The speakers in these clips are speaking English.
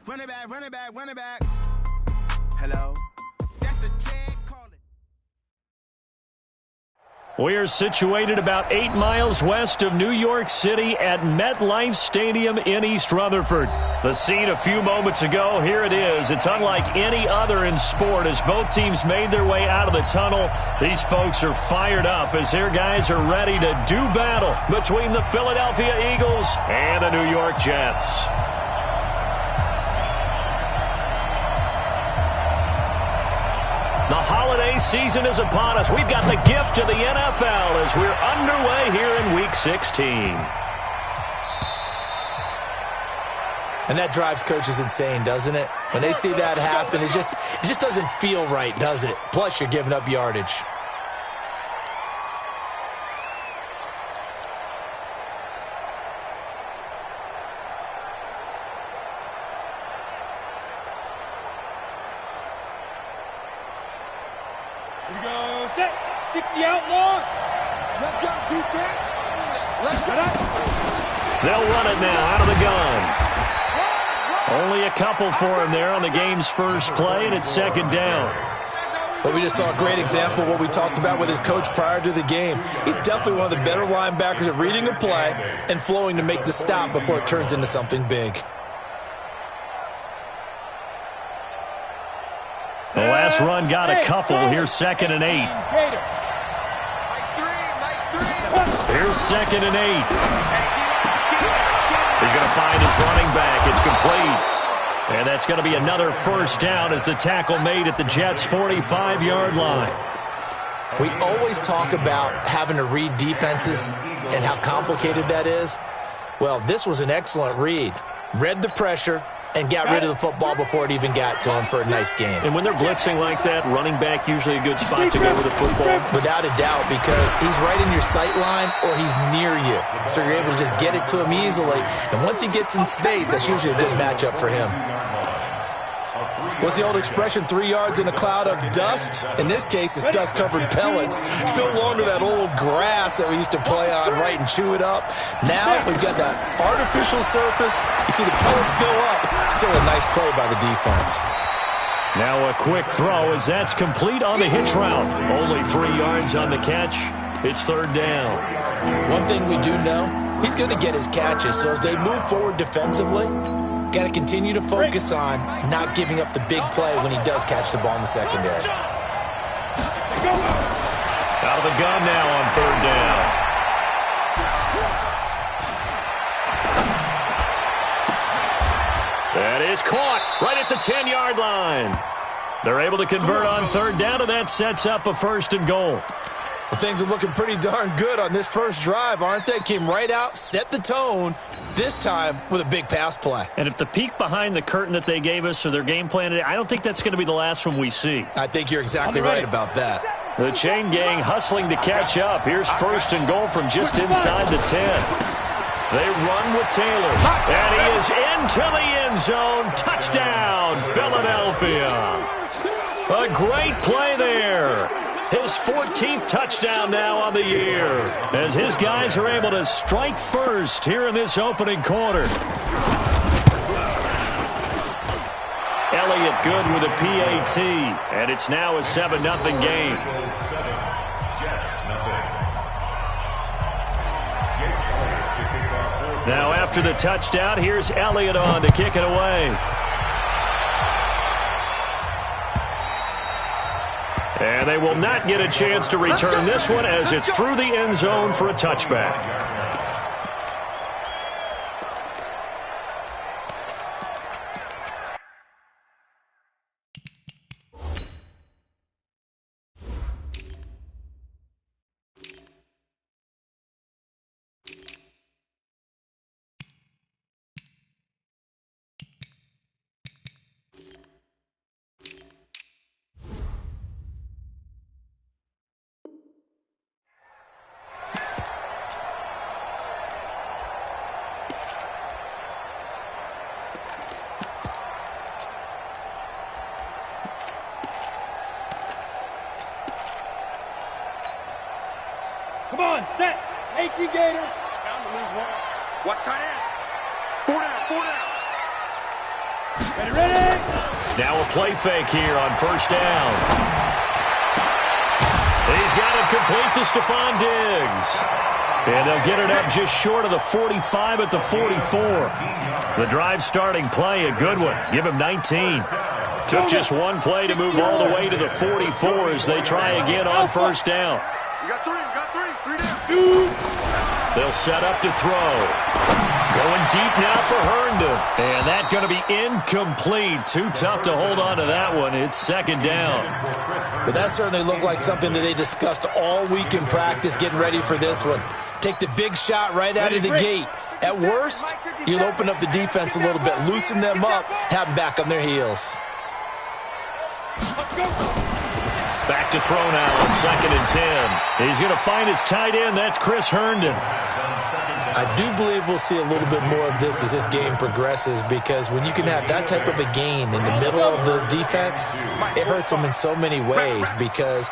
Run it back, run it back, run it back. Hello? That's the Chad calling. We are situated about 8 miles west of New York City at MetLife Stadium in East Rutherford. The scene a few moments ago, here it is. It's unlike any other in sport as both teams made their way out of the tunnel. These folks are fired up as their guys are ready to do battle between the Philadelphia Eagles and the New York Jets. The holiday season is upon us. We've got the gift of the NFL as we're underway here in Week 16. And that drives coaches insane, doesn't it? When they see that happen, it just doesn't feel right, does it? Plus, you're giving up yardage. Here we go, set, 60 out long. Let's go, defense. Let's go. They'll run it now out of the gun. Only a couple for him there on the game's first play, and it's second down. But we just saw a great example of what we talked about with his coach prior to the game. He's definitely one of the better linebackers at reading a play and flowing to make the stop before it turns into something big. The last run got a couple. Here's 2nd and 8. Here's 2nd and 8. He's going to find his running back. It's complete. And that's going to be another first down as the tackle made at the Jets' 45-yard line. We always talk about having to read defenses and how complicated that is. Well, this was an excellent read. Read the pressure and got rid of the football before it even got to him for a nice game. And when they're blitzing like that, running back usually a good spot to go with the football. Without a doubt, because he's right in your sight line or he's near you. So you're able to just get it to him easily. And once he gets in space, that's usually a good matchup for him. What's the old expression, 3 yards in a cloud of dust? In this case, it's dust-covered pellets. It's no longer that old grass that we used to play on, right, and chew it up. Now we've got that artificial surface. You see the pellets go up. Still a nice play by the defense. Now a quick throw as that's complete on the hitch route. Only 3 yards on the catch. It's third down. One thing we do know, he's going to get his catches. So as they move forward defensively, got to continue to focus on not giving up the big play when he does catch the ball in the secondary. Out of the gun now on third down. That is caught right at the 10-yard line. They're able to convert on third down, and that sets up a 1st and goal. Well, things are looking pretty darn good on this first drive, aren't they? Came right out, set the tone, this time with a big pass play. And if the peek behind the curtain that they gave us or their game plan, I don't think that's going to be the last one we see. I think you're exactly right about that. The chain gang hustling to catch up. Here's 1st and goal from just inside the 10. They run with Taylor, and he is into the end zone. Touchdown, Philadelphia. A great play there. His 14th touchdown now on the year as his guys are able to strike first here in this opening quarter. Elliott good with a PAT, and it's now a 7-0 game. Now after the touchdown, here's Elliott on to kick it away. And they will not get a chance to return this one as it's through the end zone for a touchback. Come on, set. 18 Gators. Down to lose one. Watch tight end. 4 down, 4 down. Ready? Now a play fake here on first down. He's got it complete to Stephon Diggs. And they'll get it up just short of the 45 at the 44. The drive starting play, a good one. Give him 19. Took just one play to move all the way to the 44 as they try again on first down. You got three down. They'll set up to throw. Going deep now for Herndon. And that's going to be incomplete. Too tough to hold on to that one. It's second down. But that certainly looked like something that they discussed all week in practice getting ready for this one. Take the big shot right out of the gate. At worst, you'll open up the defense a little bit, loosen them up, have them back on their heels. Back to throw now on 2nd and 10. He's going to find his tight end. That's Chris Herndon. I do believe we'll see a little bit more of this as this game progresses, because when you can have that type of a gain in the middle of the defense, it hurts them in so many ways, because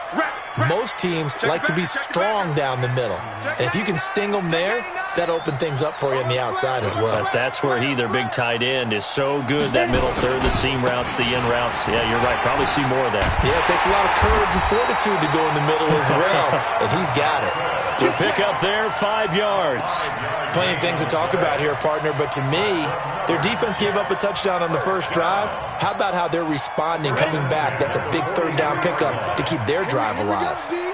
most teams like to be strong down the middle. And if you can sting them there, that opens things up for you on the outside as well. But that's where their big tight end, is so good. That middle third, the seam routes, the in routes. Yeah, you're right. Probably see more of that. Yeah, it takes a lot of courage and fortitude to go in the middle as well. And he's got it. The pick up there, 5 yards. Plenty of things to talk about here, partner, but to me, their defense gave up a touchdown on the first drive. How about how they're responding, coming back? That's a big third down pickup to keep their drive alive. Here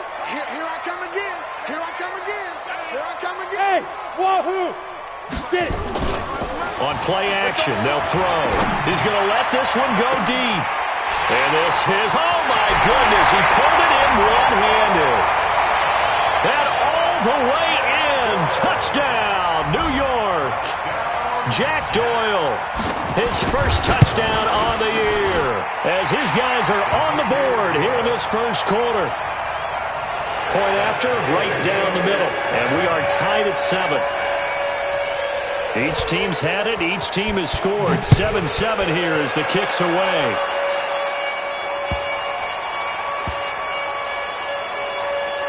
I come again. Here I come again. Here I come Hey, again. wahoo! Get it. On play action, they'll throw. He's going to let this one go deep. And this is, oh my goodness, he pulled it in one-handed. And all the way in, touchdown, New York. Jack Doyle, his first touchdown on the year, as his guys are on the board here in this first quarter. Point after, right down the middle, and we are tied at 7. Each team's had it. Each team has scored. 7-7 here as the kick's away.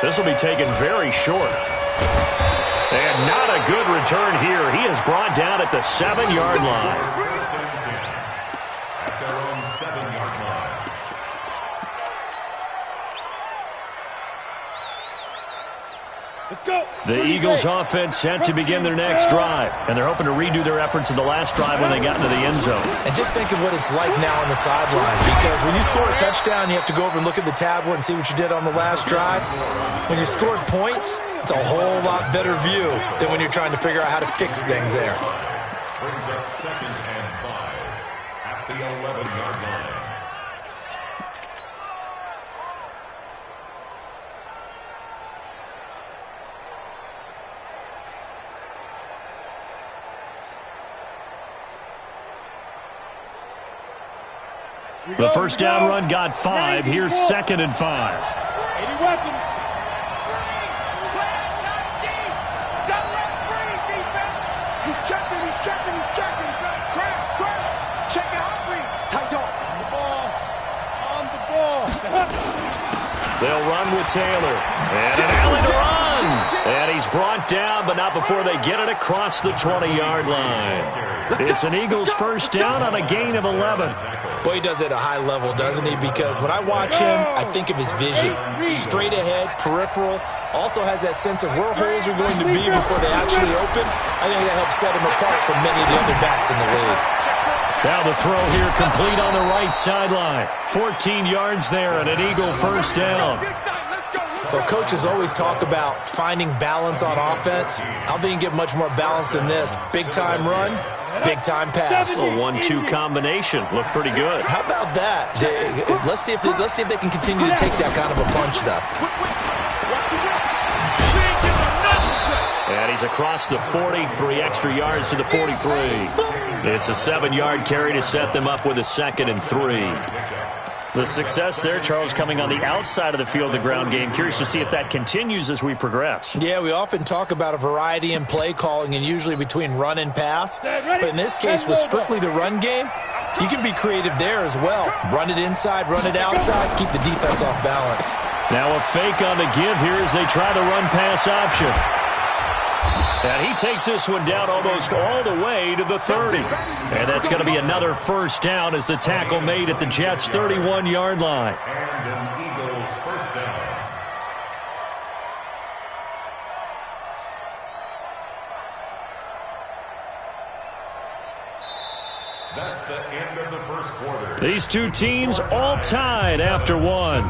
This will be taken very short. And not a good return here. He is brought down at the 7-yard line. At their own 7-yard line. Let's go. The Eagles offense set to begin their next drive. And they're hoping to redo their efforts in the last drive when they got into the end zone. And just think of what it's like now on the sideline, because when you score a touchdown, you have to go over and look at the tablet and see what you did on the last drive. When you scored points, it's a whole lot better view than when you're trying to figure out how to fix things there. Brings up 2nd and 5 at the 11-yard line. The first down run got 5. Here's 2nd and 5. 80 weapons. He's checking. Crash. Check it out, Reed. Tight dog. On the ball. They'll run with Taylor. And an alley to run. And he's brought down, but not before they get it across the 20-yard line. It's an Eagles first down on a gain of 11. Boy, he does it at a high level, doesn't he? Because when I watch him, I think of his vision. Straight ahead, peripheral. Also has that sense of where holes are going to be before they actually open. I think that helps set him apart from many of the other backs in the league. Now the throw here complete on the right sideline. 14 yards there and an Eagle first down. Well, coaches always talk about finding balance on offense. I don't think you can get much more balance than this. Big-time run, big-time pass. A 1-2 combination. Looked pretty good. How about that? Let's see if they can continue to take that kind of a punch, though. And he's across the 40, 3 extra yards to the 43. It's a 7-yard carry to set them up with a 2nd and 3. The success there, Charles, coming on the outside of the field, the ground game. Curious to see if that continues as we progress. Yeah, we often talk about a variety in play calling and usually between run and pass. But in this case, with strictly the run game, you can be creative there as well. Run it inside, run it outside, keep the defense off balance. Now a fake on the give here as they try the run-pass option. And he takes this one down almost all the way to the 30. And that's going to be another first down as the tackle made at the Jets' 31-yard line. And an Eagles first down. That's the end of the first quarter. These two teams all tied after one.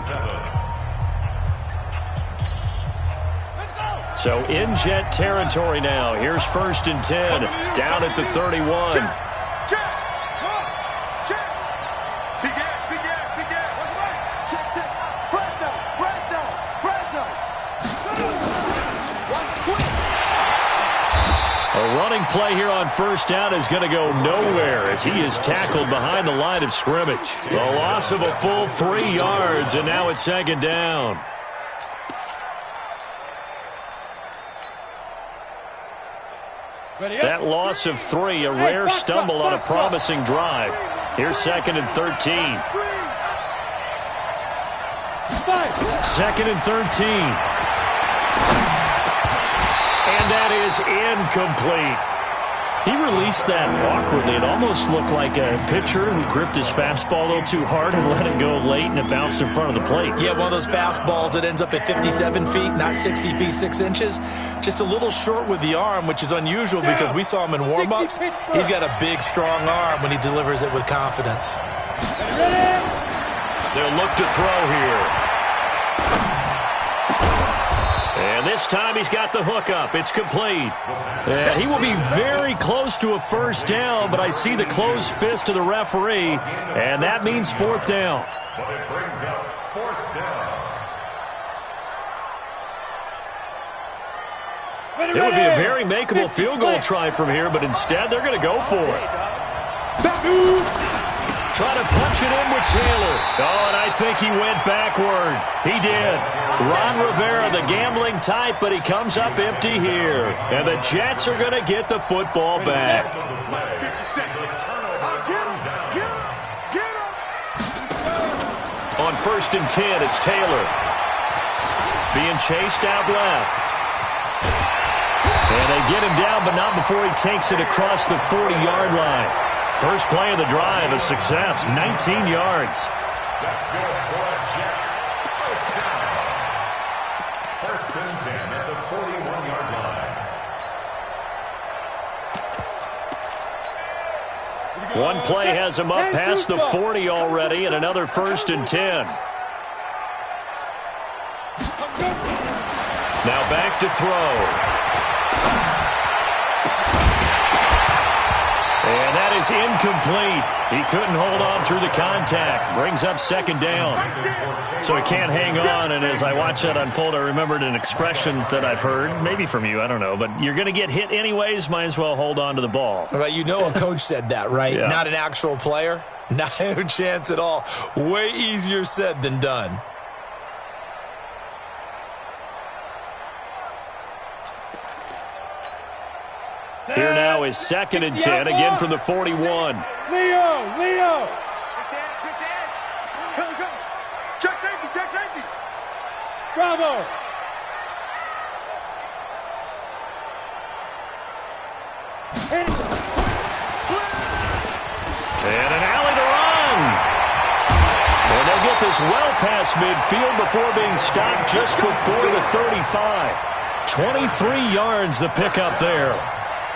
So in Jet territory now. Here's 1st and 10 down at the 31. A running play here on 1st down is going to go nowhere as he is tackled behind the line of scrimmage. A loss of a full 3 yards, and now it's 2nd down. That loss of 3, a rare stumble on a promising drive. Here's 2nd and 13. 2nd and 13. And that is incomplete. He released that awkwardly. It almost looked like a pitcher who gripped his fastball a little too hard and let it go late, and it bounced in front of the plate. Yeah, one of those fastballs that ends up at 57 feet, not 60 feet, 6 inches. Just a little short with the arm, which is unusual because we saw him in warm-ups. He's got a big, strong arm when he delivers it with confidence. They'll look to throw here. And this time he's got the hook up. It's complete. And he will be very close to a first down, but I see the closed fist of the referee, and that means 4th down. But it brings up 4th down. It would be a very makeable field goal try from here, but instead they're going to go for it. Try to punch it in with Taylor. Oh, and I think he went backward. He did. Ron Rivera, the gambling type, but he comes up empty here. And the Jets are going to get the football back. On 1st and 10, it's Taylor. Being chased out left. And they get him down, but not before he takes it across the 40-yard line. First play of the drive, a success, 19 yards. That's good for the Jets. First down. 1st and 10 at the 41-yard line. One play has him up past the 40 already, and another 1st and 10. Now back to throw. And that is incomplete. He couldn't hold on through the contact. Brings up 2nd down. So he can't hang on, and as I watch that unfold, I remembered an expression that I've heard, maybe from you, I don't know, but you're going to get hit anyways, might as well hold on to the ball. Well, you know a coach said that, right? Yeah. Not an actual player. Not a chance at all. Way easier said than done. Here now is 2nd and 10, again from the 41. Leo! Go. Check safety! Bravo! And an alley to run. And they'll get this well past midfield before being stopped just before the 35. 23 yards the pickup there.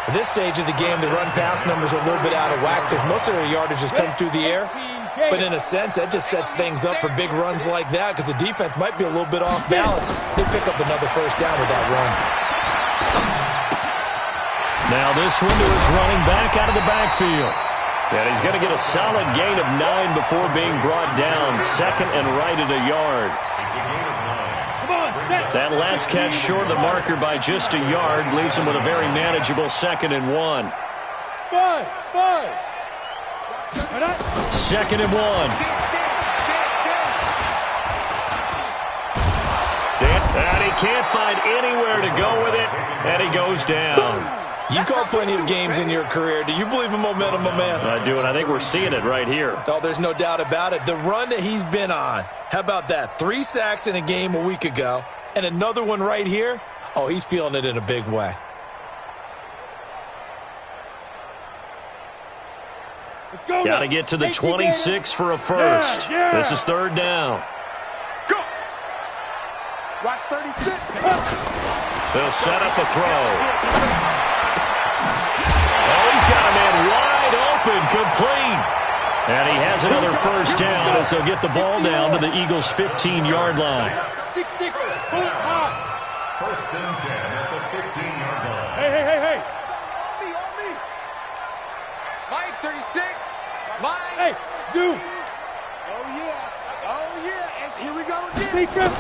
At this stage of the game, the run-pass numbers are a little bit out of whack because most of their yardage has come through the air. But in a sense, that just sets things up for big runs like that because the defense might be a little bit off balance. They pick up another first down with that run. Now this one to his running back out of the backfield. And he's going to get a solid gain of 9 before being brought down. 2nd and right at a yard. It's a gain of 9. That last catch short of the marker by just a yard leaves him with a very manageable 2nd and 1. 2nd and 1. And he can't find anywhere to go with it, and he goes down. You called plenty of games in your career. Do you believe in momentum, my man? I do, and I think we're seeing it right here. Oh, there's no doubt about it. The run that he's been on. How about that? 3 sacks in a game a week ago, and another one right here. Oh, he's feeling it in a big way. Got to get to the 26 for a first. This is third down. Go. Watch 36. They'll set up a throw. Oh, he's got a man wide open, complete. And he has another first down as they'll get the ball down to the Eagles' 15-yard line. 6-6, pull it high. First and 10 at the 15-yard line. Hey. On me. Mike, 36. Mike. Hey, zoom. Oh, yeah. And here we go again. Defense.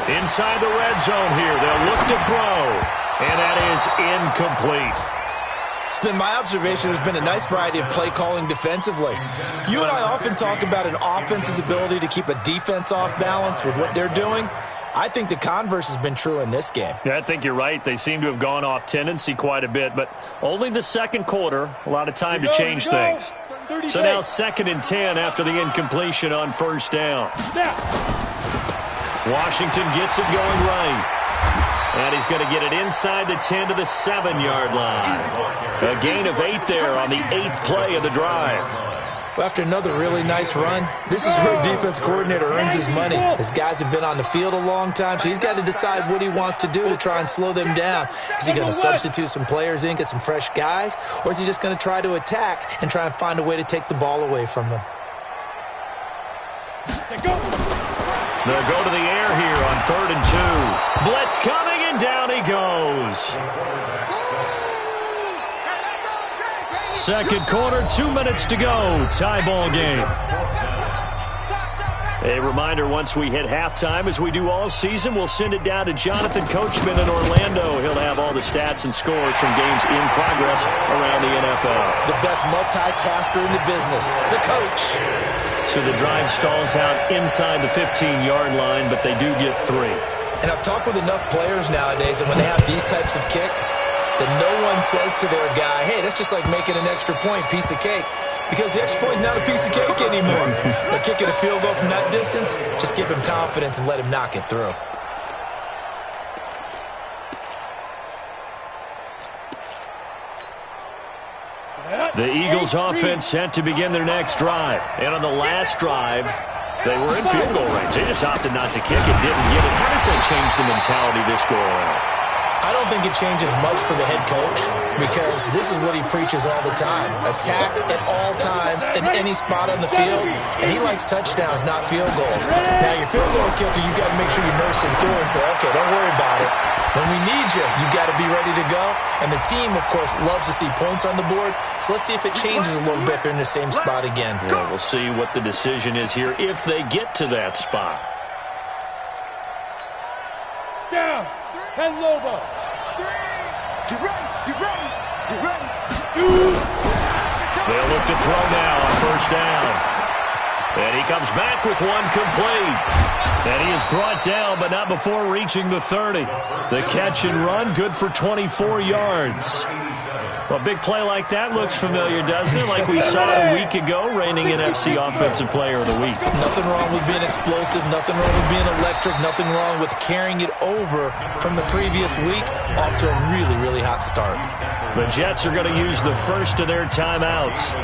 Inside the red zone here, they'll look to throw. And that is incomplete. It's been my observation there's been a nice variety of play calling defensively. You and I often talk about an offense's ability to keep a defense off balance with what they're doing. I think the converse has been true in this game. Yeah, I think you're right. They seem to have gone off tendency quite a bit, but only the second quarter, a lot of time to change things. So now 2nd and 10 after the incompletion on first down. Washington gets it going right. And he's going to get it inside the 10 to the 7-yard line. A gain of 8 there on the 8th play of the drive. Well, after another really nice run, this is where a defense coordinator earns his money. His guys have been on the field a long time, so he's got to decide what he wants to do to try and slow them down. Is he going to substitute some players in, get some fresh guys, or is he just going to try to attack and try and find a way to take the ball away from them? They'll go to the air here on 3rd and 2. Blitz coming, and down he goes. Second quarter, 2 minutes to go. Tie ball game. A reminder, once we hit halftime, as we do all season, we'll send it down to Jonathan Coachman in Orlando. He'll have all the stats and scores from games in progress around the NFL. The best multitasker in the business, the coach. So the drive stalls out inside the 15-yard line, but they do get 3. And I've talked with enough players nowadays that when they have these types of kicks, that no one says to their guy, hey, that's just like making an extra point, piece of cake. Because the extra point is not a piece of cake anymore. They're kicking a field goal from that distance. Just give him confidence and let him knock it through. The Eagles offense set to begin their next drive. And on the last drive, they were in field goal range. They just opted not to kick it, didn't get it. How does that change the mentality this go around? I don't think it changes much for the head coach because this is what he preaches all the time. Attack at all times in any spot on the field, and he likes touchdowns, not field goals. Now, your field goal kicker, you got to make sure you nurse him through and say, okay, don't worry about it. When we need you, you got to be ready to go. And the team, of course, loves to see points on the board, so let's see if it changes a little bit if they're in the same spot again. Yeah, we'll see what the decision is here if they get to that spot. Down. 10 Lobo. Get ready. They'll look to throw now on first down. And he comes back with one complete. And he is brought down, but not before reaching the 30. The catch and run, good for 24 yards. A big play like that looks familiar, doesn't it? Like we saw a week ago, reigning NFC Offensive Player of the Week. Nothing wrong with being explosive, nothing wrong with being electric, nothing wrong with carrying it over from the previous week off to a really, really hot start. The Jets are going to use the first of their timeouts,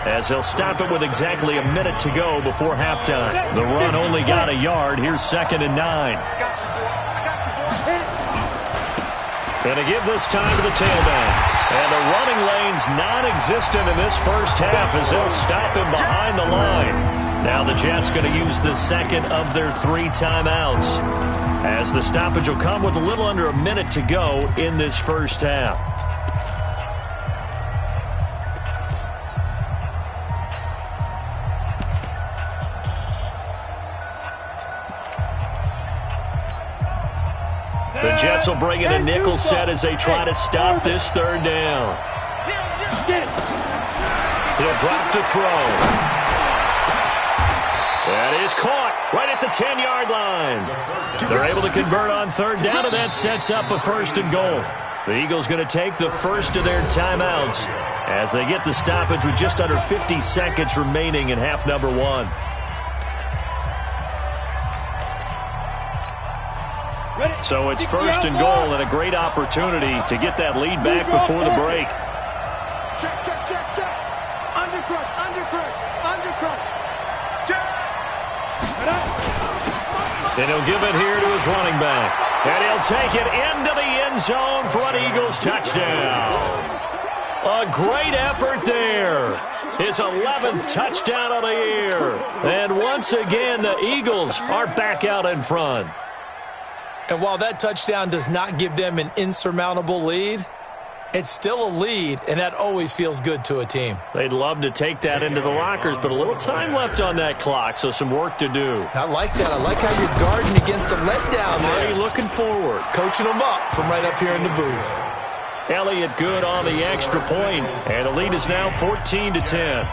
as they'll stop it with exactly a minute to go before halftime. The run only got a yard. Here's 2nd and 9. And to give this time to the tailback. And the running lane's non-existent in this first half as they'll stop him behind the line. Now the Jets going to use the second of their 3 timeouts, as the stoppage will come with a little under a minute to go in this first half. The Jets will bring in a nickel set as they try to stop this third down. He'll drop to throw. That is caught right at the 10-yard line. They're able to convert on third down, and that sets up a 1st and goal. The Eagles going to take the first of their timeouts as they get the stoppage with just under 50 seconds remaining in half number 1. So it's 1st and goal and a great opportunity to get that lead back before the break. And he'll give it here to his running back. And he'll take it into the end zone for an Eagles touchdown. A great effort there. His 11th touchdown of the year. And once again, the Eagles are back out in front. And while that touchdown does not give them an insurmountable lead, it's still a lead, and that always feels good to a team. They'd love to take that into the lockers, but a little time left on that clock, so some work to do. I like that. I like how you're guarding against a letdown there. Already looking forward. Coaching them up from right up here in the booth. Elliott good on the extra point, and the lead is now 14-10.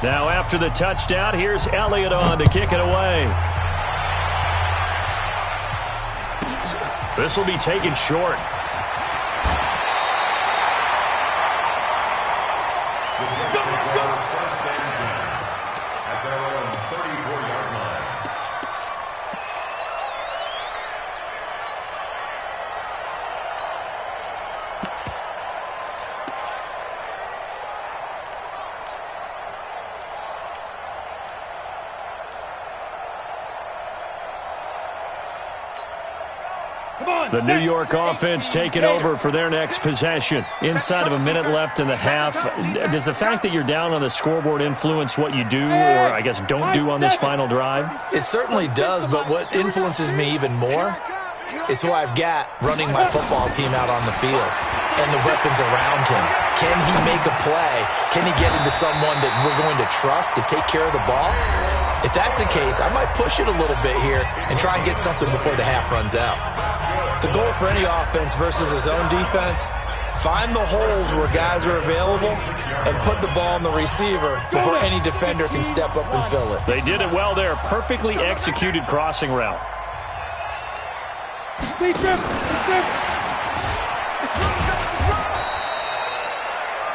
Now after the touchdown, here's Elliott on to kick it away. This will be taken short. At their own 34-yard line. The New York offense taking over for their next possession. Inside of a minute left in the half. Does the fact that you're down on the scoreboard influence what you do, or I guess don't do on this final drive? It certainly does, but what influences me even more is who I've got running my football team out on the field and the weapons around him. Can he make a play? Can he get into someone that we're going to trust to take care of the ball? If that's the case, I might push it a little bit here and try and get something before the half runs out. The goal for any offense versus his own defense, find the holes where guys are available and put the ball on the receiver before any defender can step up and fill it. They did it well there. Perfectly executed crossing route.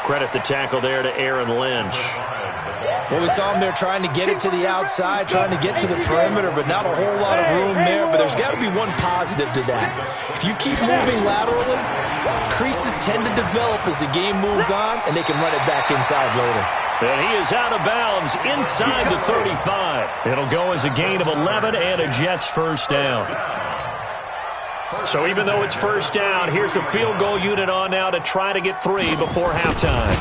Credit the tackle there to Aaron Lynch. Well, we saw him there trying to get it to the outside, trying to get to the perimeter, but not a whole lot of room there. But there's got to be one positive to that. If you keep moving laterally, creases tend to develop as the game moves on, and they can run it back inside later. And he is out of bounds inside the 35. It'll go as a gain of 11 and a Jets first down. So even though it's first down, here's the field goal unit on now to try to get 3 before halftime.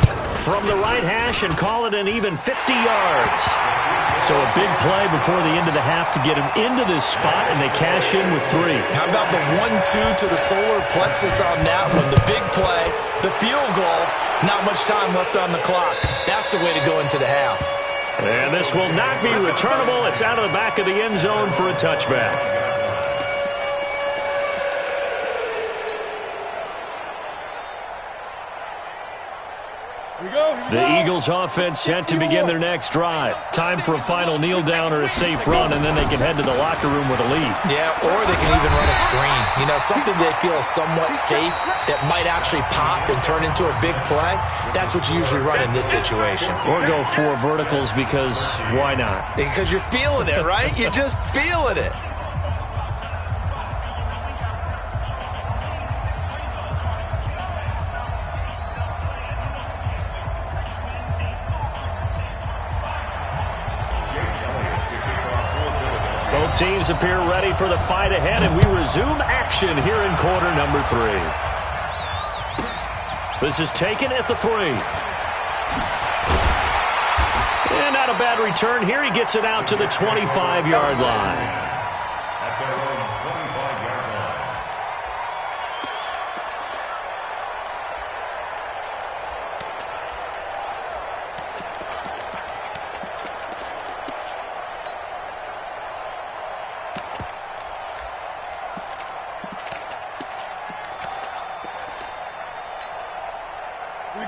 From the right hash and call it an even 50 yards. So a big play before the end of the half to get him into this spot, and they cash in with 3. How about the 1-2 to the solar plexus on that one? The big play, the field goal, not much time left on the clock. That's the way to go into the half. And this will not be returnable. It's out of the back of the end zone for a touchback. The Eagles offense set to begin their next drive. Time for a final kneel down or a safe run, and then they can head to the locker room with a lead. Yeah, or they can even run a screen. You know, something they feel is somewhat safe that might actually pop and turn into a big play. That's what you usually run in this situation. Or go 4 verticals because why not? Because you're feeling it, right? You're just feeling it. Both teams appear ready for the fight ahead, and we resume action here in quarter number 3. This is taken at the 3. And not a bad return here. He gets it out to the 25-yard line. At their own 25-yard line.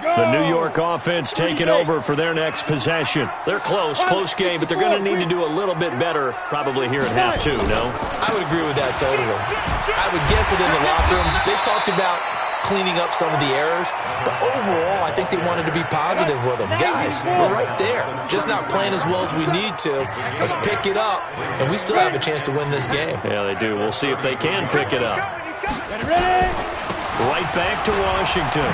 The New York offense taking over for their next possession. They're close game, but they're going to need to do a little bit better probably here at half 2, no? I would agree with that totally. I would guess it in the locker room. They talked about cleaning up some of the errors. But overall, I think they wanted to be positive with them. Guys, we're right there. Just not playing as well as we need to. Let's pick it up, and we still have a chance to win this game. Yeah, they do. We'll see if they can pick it up. Right back to Washington.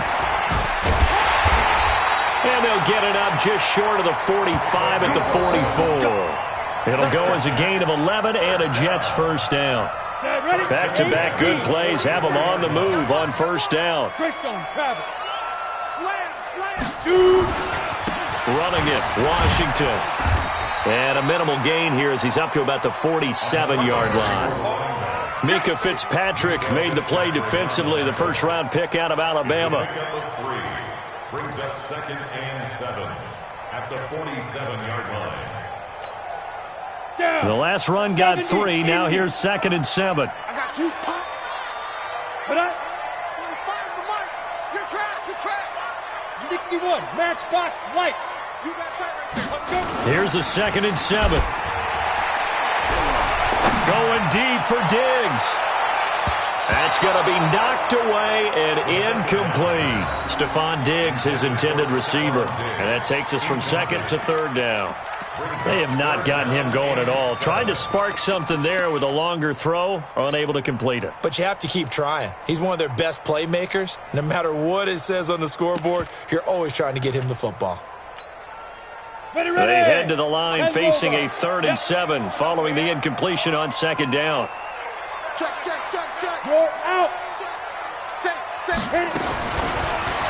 And they'll get it up just short of the 45 at the 44. It'll go as a gain of 11 and a Jets first down. Back-to-back good plays have them on the move on first down. Running it, Washington. And a minimal gain here as he's up to about the 47-yard line. Mika Fitzpatrick made the play defensively, the first-round pick out of Alabama. Brings up 2nd and 7 at the 47-yard line. The last run got 3. Now here's 2nd and 7. I got you. Pop. But fire the mic. Good track. 61. Matchbox lights. You got time right there. Here's a 2nd and 7. Going deep for Diggs. That's going to be knocked away and incomplete. Stephon Diggs, his intended receiver. And that takes us from 2nd to 3rd down. They have not gotten him going at all. Tried to spark something there with a longer throw, unable to complete it. But you have to keep trying. He's one of their best playmakers. No matter what it says on the scoreboard, you're always trying to get him the football. They head to the line facing a 3rd and 7 following the incompletion on 2nd down. Check. You're out. Set.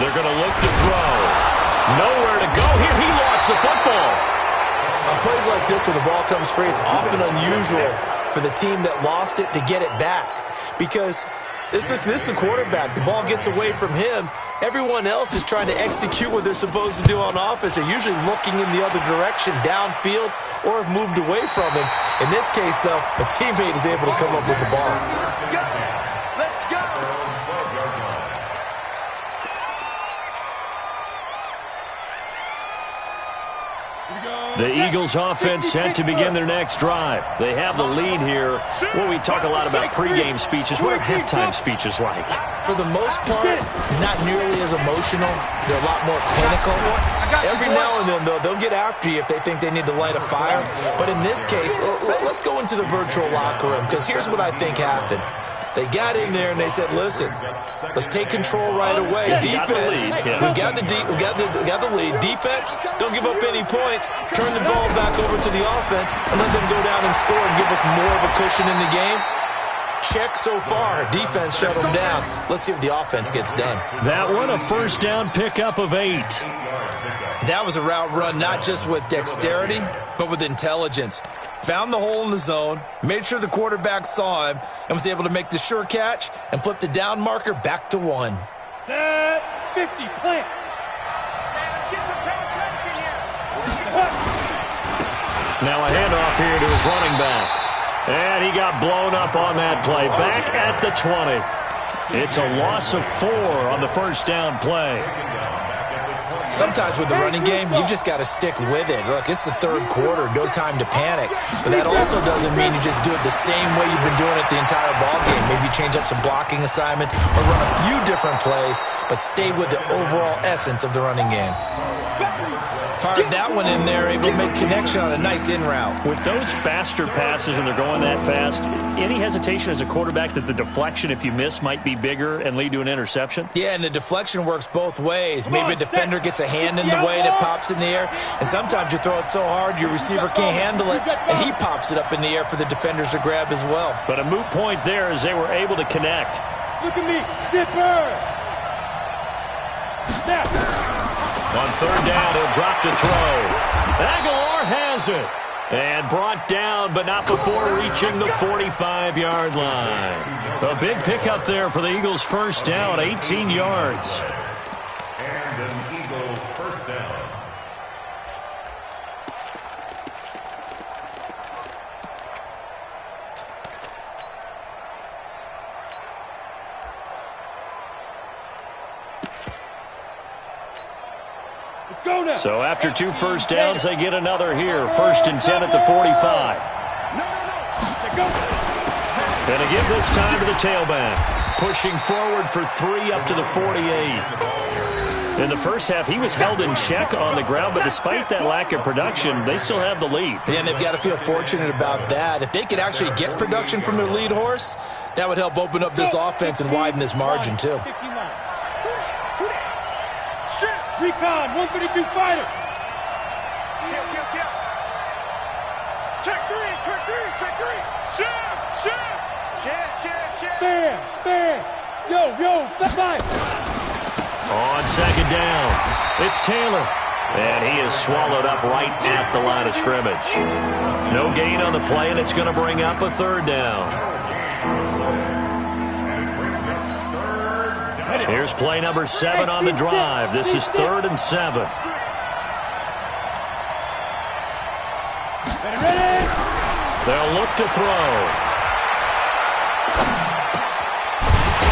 They're going to look to throw. Nowhere to go here. He lost the football. On plays like this, when the ball comes free, it's often unusual for the team that lost it to get it back. Because this is the quarterback. The ball gets away from him. Everyone else is trying to execute what they're supposed to do on offense. They're usually looking in the other direction, downfield, or have moved away from him. In this case, though, a teammate is able to come up with the ball. Let's go. The Eagles offense set to begin their next drive. They have the lead here. Well, we talk a lot about pregame speeches. What are halftime speeches like? For the most part, not nearly as emotional. They're a lot more clinical. Every now and then, though, they'll get after you if they think they need to light a fire. But in this case, let's go into the virtual locker room, because here's what I think happened. They got in there and they said, listen, let's take control right away. Defense, we got the lead. Defense, don't give up any points. Turn the ball back over to the offense and let them go down and score and give us more of a cushion in the game. Check so far. Defense shut them down. Let's see if the offense gets done. That one, a first down pickup of 8. That was a route run not just with dexterity, but with intelligence. Found the hole in the zone, made sure the quarterback saw him, and was able to make the sure catch and flip the down marker back to 1. Set 50, plant. Let's get some penetration here. Now a handoff here to his running back. And he got blown up on that play. Back at the 20. It's a loss of 4 on the first down play. Sometimes with the running game, you've just got to stick with it. Look, it's the 3rd quarter, no time to panic. But that also doesn't mean you just do it the same way you've been doing it the entire ball game. Maybe change up some blocking assignments or run a few different plays, but stay with the overall essence of the running game. Fired that one in there, able to make connection on a nice in route. With those faster passes and they're going that fast, any hesitation as a quarterback that the deflection, if you miss, might be bigger and lead to an interception? Yeah, and the deflection works both ways. Maybe a defender gets a hand in the way and it pops in the air, and sometimes you throw it so hard your receiver can't handle it, and he pops it up in the air for the defenders to grab as well. But a moot point there as they were able to connect. Look at me, zipper. Now. On 3rd down, he'll drop to throw. Aguilar has it. And brought down, but not before reaching the 45-yard line. A big pickup there for the Eagles' first down, 18 yards. And an Eagles first down. So after 2 first downs, they get another here. 1st and 10 at the 45. Going to give this time to the tailback. pushing forward for 3 up to the 48. In the first half, he was held in check on the ground, but despite that lack of production, they still have the lead. Yeah, and they've got to feel fortunate about that. If they could actually get production from their lead horse, that would help open up this offense and widen this margin, too. Recon, 132 fighter. Check three. Shift. Bam. Yo, bye. On second down, it's Taylor. And he is swallowed up right at the line of scrimmage. No gain on the play, and it's going to bring up a third down. Here's play number 7 on the drive. This is 3rd and 7. They'll look to throw.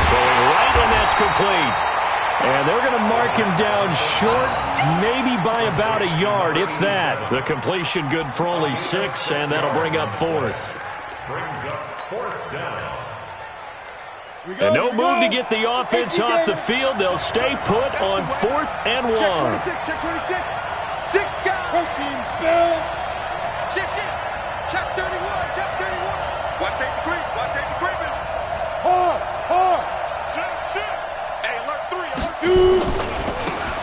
Throwing right, and that's complete. And they're going to mark him down short, maybe by about a yard, if that. The completion good for only 6, and that'll bring up 4th. Brings up 4th down. And no move to get the offense off the field. They'll stay put on 4th and 1. Check 26. Sick guy. Protein spill. Shift. Check 31. Watch safety creeping. Hard. Shift. Hey, alert 3.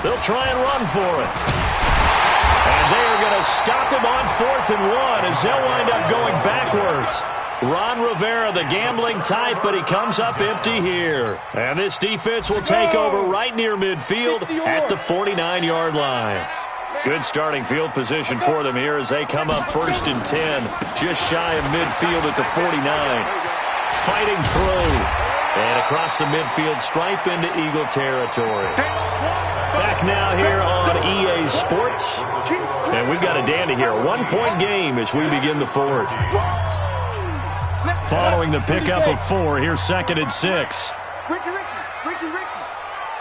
They'll try and run for it. And they are going to stop him on 4th and 1 as they'll wind up going backwards. Ron Rivera, the gambling type, but he comes up empty here. And this defense will take over right near midfield at the 49-yard line. Good starting field position for them here as they come up 1st and 10, just shy of midfield at the 49. Fighting through. And across the midfield stripe into Eagle territory. Back now here on EA Sports. And we've got a dandy here. 1-point game as we begin the 4th. Following the pickup of 4, here's 2nd and 6. Ricky.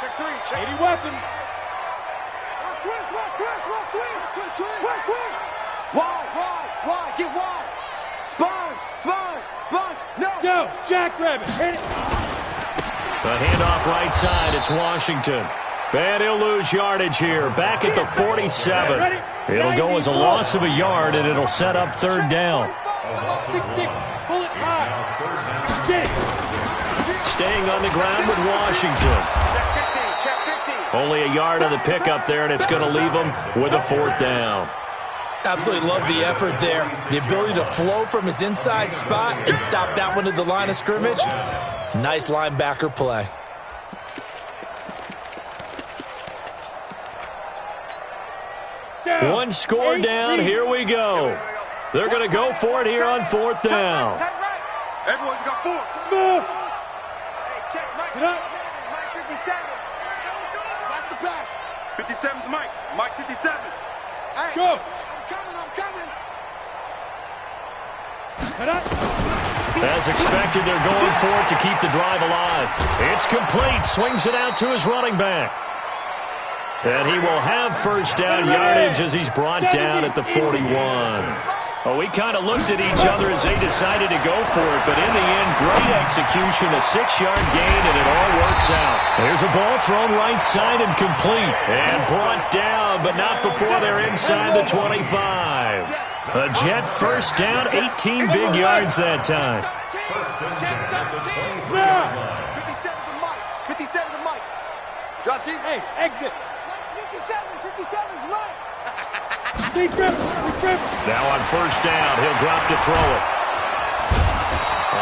Check 3. 80 weapon. Twist. Wide. Get wide. Sponge. No. Jackrabbit. Hit it. The handoff right side. It's Washington. And he'll lose yardage here. Back at the 47. It'll go as a loss of a yard, and it'll set up 3rd down. 6-6. Pull it high. Get it. Staying on the ground with Washington. Check 50. Only a yard on the pickup there, and it's going to leave them with a 4th down. Absolutely love the effort there. The ability to flow from his inside spot and stop that one at the line of scrimmage. Nice linebacker play. One score down. Here we go. They're going to go for it here on 4th down. Everyone, you got 4. Smooth. Hey, check Mike. Sit up. Mike 57. That's the pass. 57's Mike. Mike 57. Hey. Go. I'm coming. Sit up. As expected, they're going for it to keep the drive alive. It's complete. Swings it out to his running back. And he will have 1st down yardage as he's brought down at the 41. Well, we kind of looked at each other as they decided to go for it, but in the end, great execution, a 6-yard gain, and it all works out. There's a ball thrown right side and complete, and brought down, but not before they're inside the 25. A Jet 1st down, 18 big yards that time. 57's Mike. Drop deep. Hey, exit. 57's Mike. Big grip. Now on 1st down, he'll drop to throw it.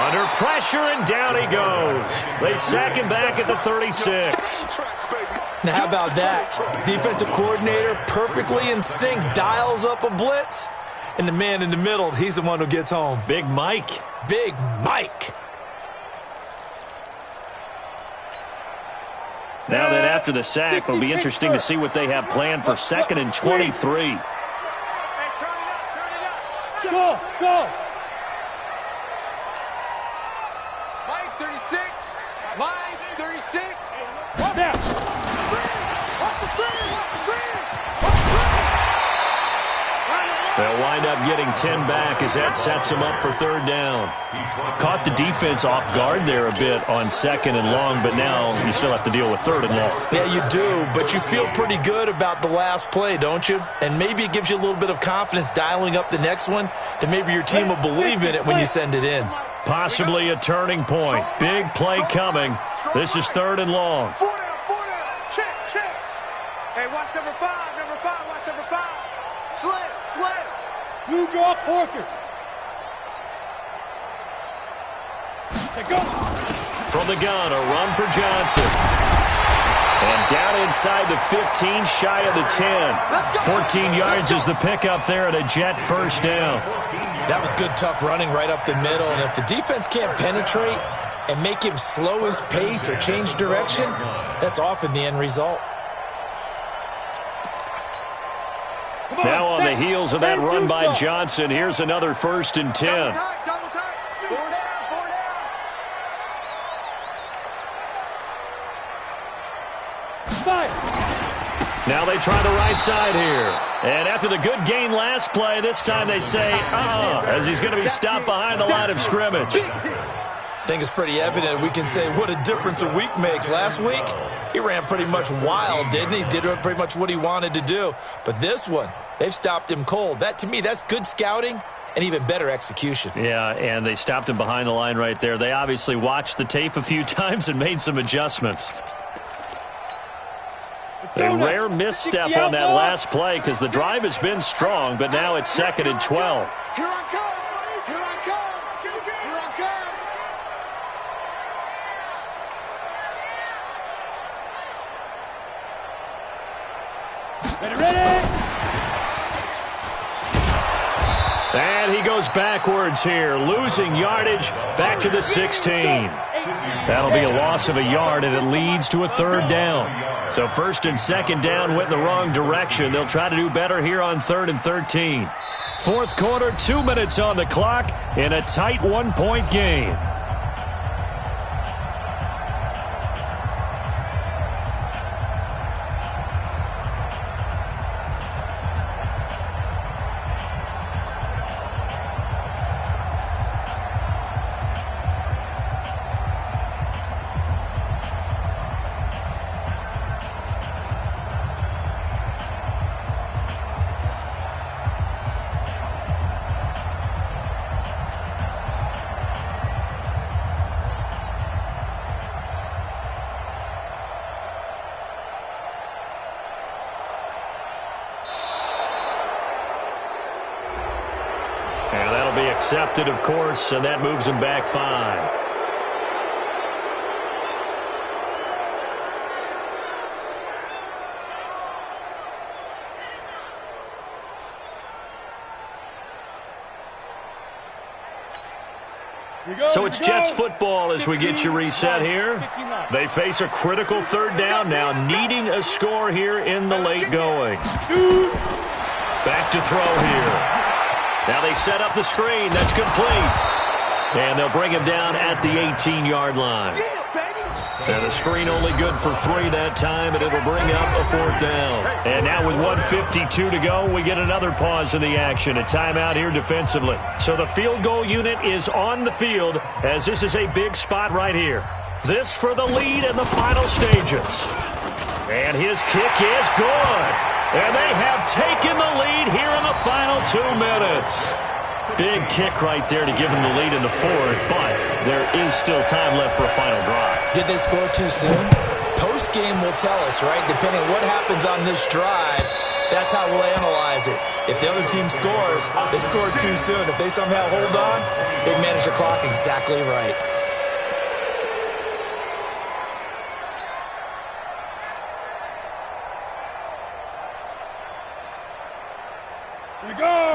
Under pressure, and down he goes. They sack him back at the 36. Now how about that? Defensive coordinator perfectly in sync, dials up a blitz, and the man in the middle, he's the one who gets home. Big Mike. Big Mike. Now that after the sack, it'll be interesting to see what they have planned for 2nd and 23. Go. Mike 36. Now. They'll wind up getting 10 back as that sets them up for third down. Caught the defense off guard there a bit on second and long, but now you still have to deal with third and long. Yeah, you do, but you feel pretty good about the last play, don't you? And maybe it gives you a little bit of confidence dialing up the next one, that maybe your team will believe in it when you send it in. Possibly a turning point. Big play coming. This is third and long. 4 down. Check. Hey, watch number 5. Watch number 5. Slam. Blue draw Porkers. Go. From the gun, a run for Johnson. And down inside the 15, shy of the 10. 14 yards is the pickup there and a Jet first down. That was good, tough running right up the middle. And if the defense can't penetrate and make him slow his pace or change direction, that's often the end result. Now on the heels of that run by Johnson, here's another 1st and 10. Double time. 4 down. Now they try the right side here. And after the good gain last play, this time they say, as he's going to be stopped behind the line of scrimmage. I think it's pretty evident. We can say what a difference a week makes. Last week, he ran pretty much wild, didn't he? Did pretty much what he wanted to do. But this one, they've stopped him cold. That, to me, that's good scouting and even better execution. Yeah, and they stopped him behind the line right there. They obviously watched the tape a few times and made some adjustments. A rare misstep on that last play because the drive has been strong, but now it's 2nd and 12. Here I come. Ready. And he goes backwards here, losing yardage back to the 16. That'll be a loss of a yard, and it leads to a third down. So 1st and 2nd down went in the wrong direction. They'll try to do better here on 3rd and 13. Fourth quarter, 2 minutes on the clock in a tight 1-point game. And that'll be accepted, of course, and that moves him back 5. So it's Jets football as we get you reset here. They face a critical third down now, needing a score here in the late going. Back to throw here. Now they set up the screen. That's complete. And they'll bring him down at the 18-yard line. And the screen only good for 3 that time, and it'll bring up a 4th down. And now with 1:52 to go, we get another pause in the action. A timeout here defensively. So the field goal unit is on the field as this is a big spot right here. This for the lead in the final stages. And his kick is good. And they have taken the lead here in the final 2 minutes. Big kick right there to give them the lead in the 4th, but there is still time left for a final drive. Did they score too soon? Post-game will tell us, right? Depending on what happens on this drive, that's how we'll analyze it. If the other team scores, they scored too soon. If they somehow hold on, they manage the clock exactly right.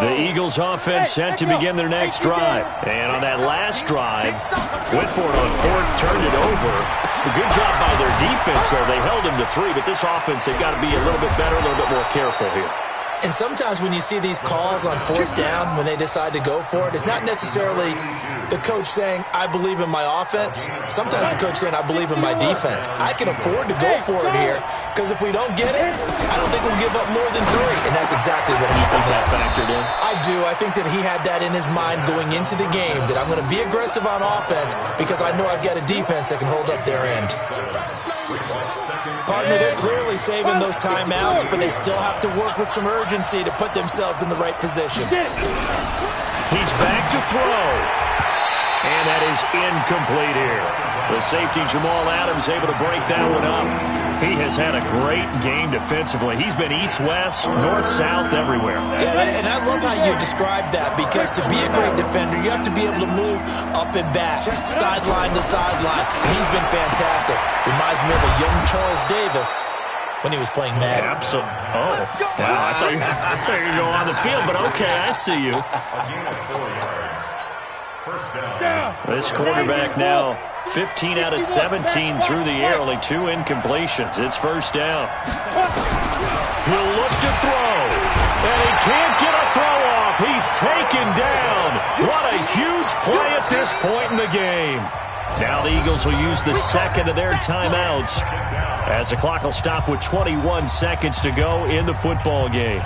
The Eagles offense set to begin their next drive. And on that last drive, went for it on 4th, turned it over. A good job by their defense, though. They held him to 3, but this offense, they've got to be a little bit better, a little bit more careful here. And sometimes when you see these calls on fourth down, when they decide to go for it, it's not necessarily the coach saying, I believe in my offense. Sometimes the coach saying, I believe in my defense. I can afford to go for it here because if we don't get it, I don't think we'll give up more than 3. And that's exactly what happened. That factored in? I do. I think that he had that in his mind going into the game, that I'm going to be aggressive on offense because I know I've got a defense that can hold up their end. Partner, they're clearly saving those timeouts, but they still have to work with some urgency to put themselves in the right position. He's back to throw. And that is incomplete here. The safety, Jamal Adams, able to break that one up. He has had a great game defensively. He's been east-west, north-south, everywhere. Yeah, and I love how you described that, because to be a great defender, you have to be able to move up and back, sideline to sideline. He's been fantastic. Reminds me of a young Charles Davis when he was playing Madden. Absolutely. Oh, wow. I thought you were going to go on the field, but okay, I see you. This quarterback now 15 out of 17 through the air, only 2 incompletions. It's first down. He'll look to throw, and he can't get a throw off. He's taken down. What a huge play at this point in the game. Now the Eagles will use the second of their timeouts as the clock will stop with 21 seconds to go in the football game.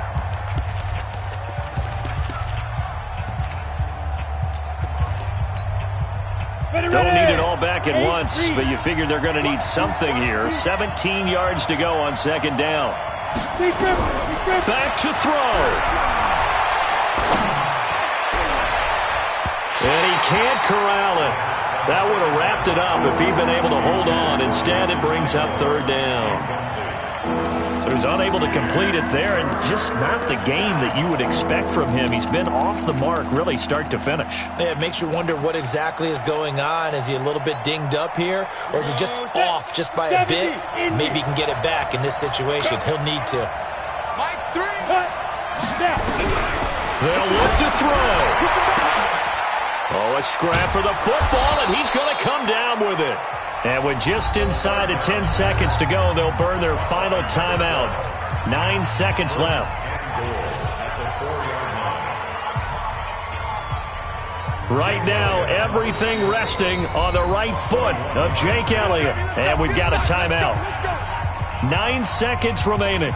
Don't need it all back at once, but you figure they're going to need something here. 17 yards to go on second down. Back to throw. And he can't corral it. That would have wrapped it up if he'd been able to hold on. Instead, it brings up third down. So he's unable to complete it there, and just not the game that you would expect from him. He's been off the mark, really, start to finish. Yeah, it makes you wonder what exactly is going on. Is he a little bit dinged up here, or is he just off just by a bit? Maybe he can get it back in this situation. He'll need to. They'll look to throw. Oh, a scrap for the football, and he's going to come down with it. And with just inside of 10 seconds to go, they'll burn their final timeout. 9 seconds left. Right now, everything resting on the right foot of Jake Elliott. And we've got a timeout. 9 seconds remaining.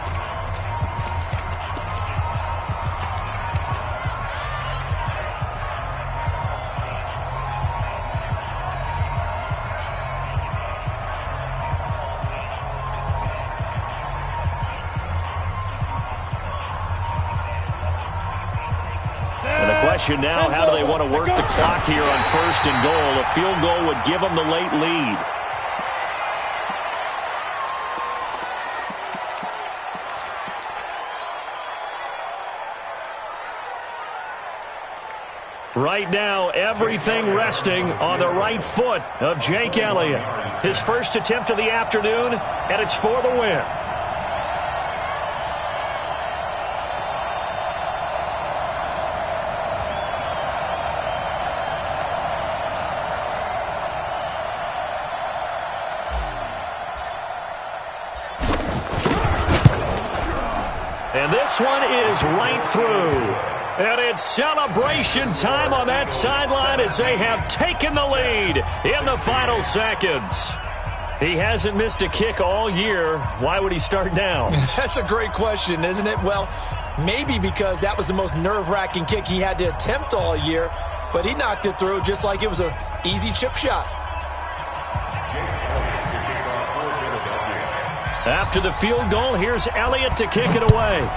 Now, how do they want to work the clock here on first and goal? A field goal would give them the late lead. Right now, everything resting on the right foot of Jake Elliott. His first attempt of the afternoon, and it's for the win. And this one is right through. And it's celebration time on that sideline as they have taken the lead in the final seconds. He hasn't missed a kick all year. Why would he start now? That's a great question, isn't it? Well, maybe because that was the most nerve-wracking kick he had to attempt all year, but he knocked it through just like it was an easy chip shot. After the field goal, here's Elliott to kick it away.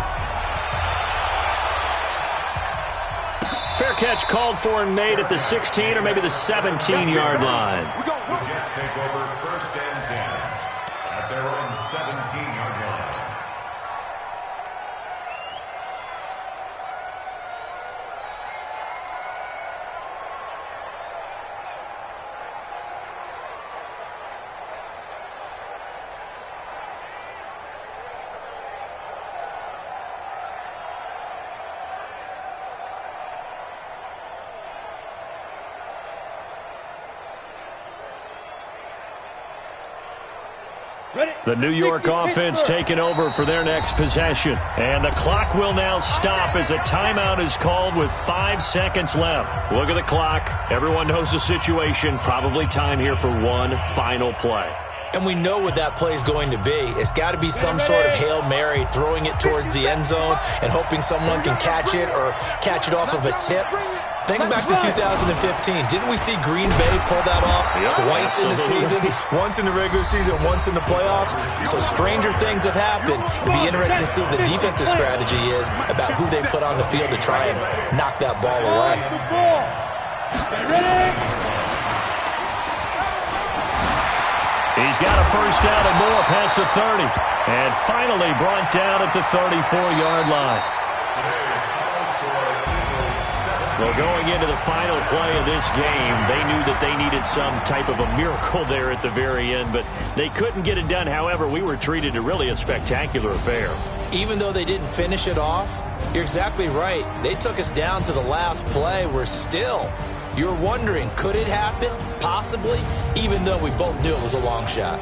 Fair catch called for and made at the 16 or maybe the 17-yard line. Jets take over first and 10 at their own 17-yard line. The New York offense taking over for their next possession. And the clock will now stop as a timeout is called with 5 seconds left. Look at the clock. Everyone knows the situation. Probably time here for one final play. And we know what that play is going to be. It's got to be some sort of Hail Mary, throwing it towards the end zone and hoping someone can catch it or catch it off of a tip. Think back to 2015. Didn't we see Green Bay pull that off twice in the season? Once in the regular season, once in the playoffs. So stranger things have happened. It'll be interesting to see what the defensive strategy is about who they put on the field to try and knock that ball away. He's got a first down and more past the 30. And finally brought down at the 34-yard line. Well, going into the final play of this game, they knew that they needed some type of a miracle there at the very end, but they couldn't get it done. However, we were treated to really a spectacular affair. Even though they didn't finish it off, you're exactly right. They took us down to the last play. We're still, you're wondering, could it happen? Possibly, even though we both knew it was a long shot.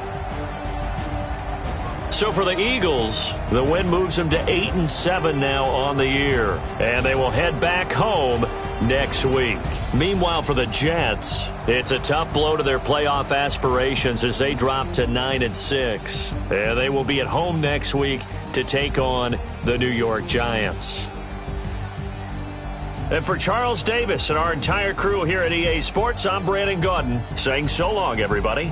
So for the Eagles, the win moves them to 8-7 now on the year. And they will head back home next week. Meanwhile, for the Jets, it's a tough blow to their playoff aspirations as they drop to 9-6. And they will be at home next week to take on the New York Giants. And for Charles Davis and our entire crew here at EA Sports, I'm Brandon Gaudin saying so long, everybody.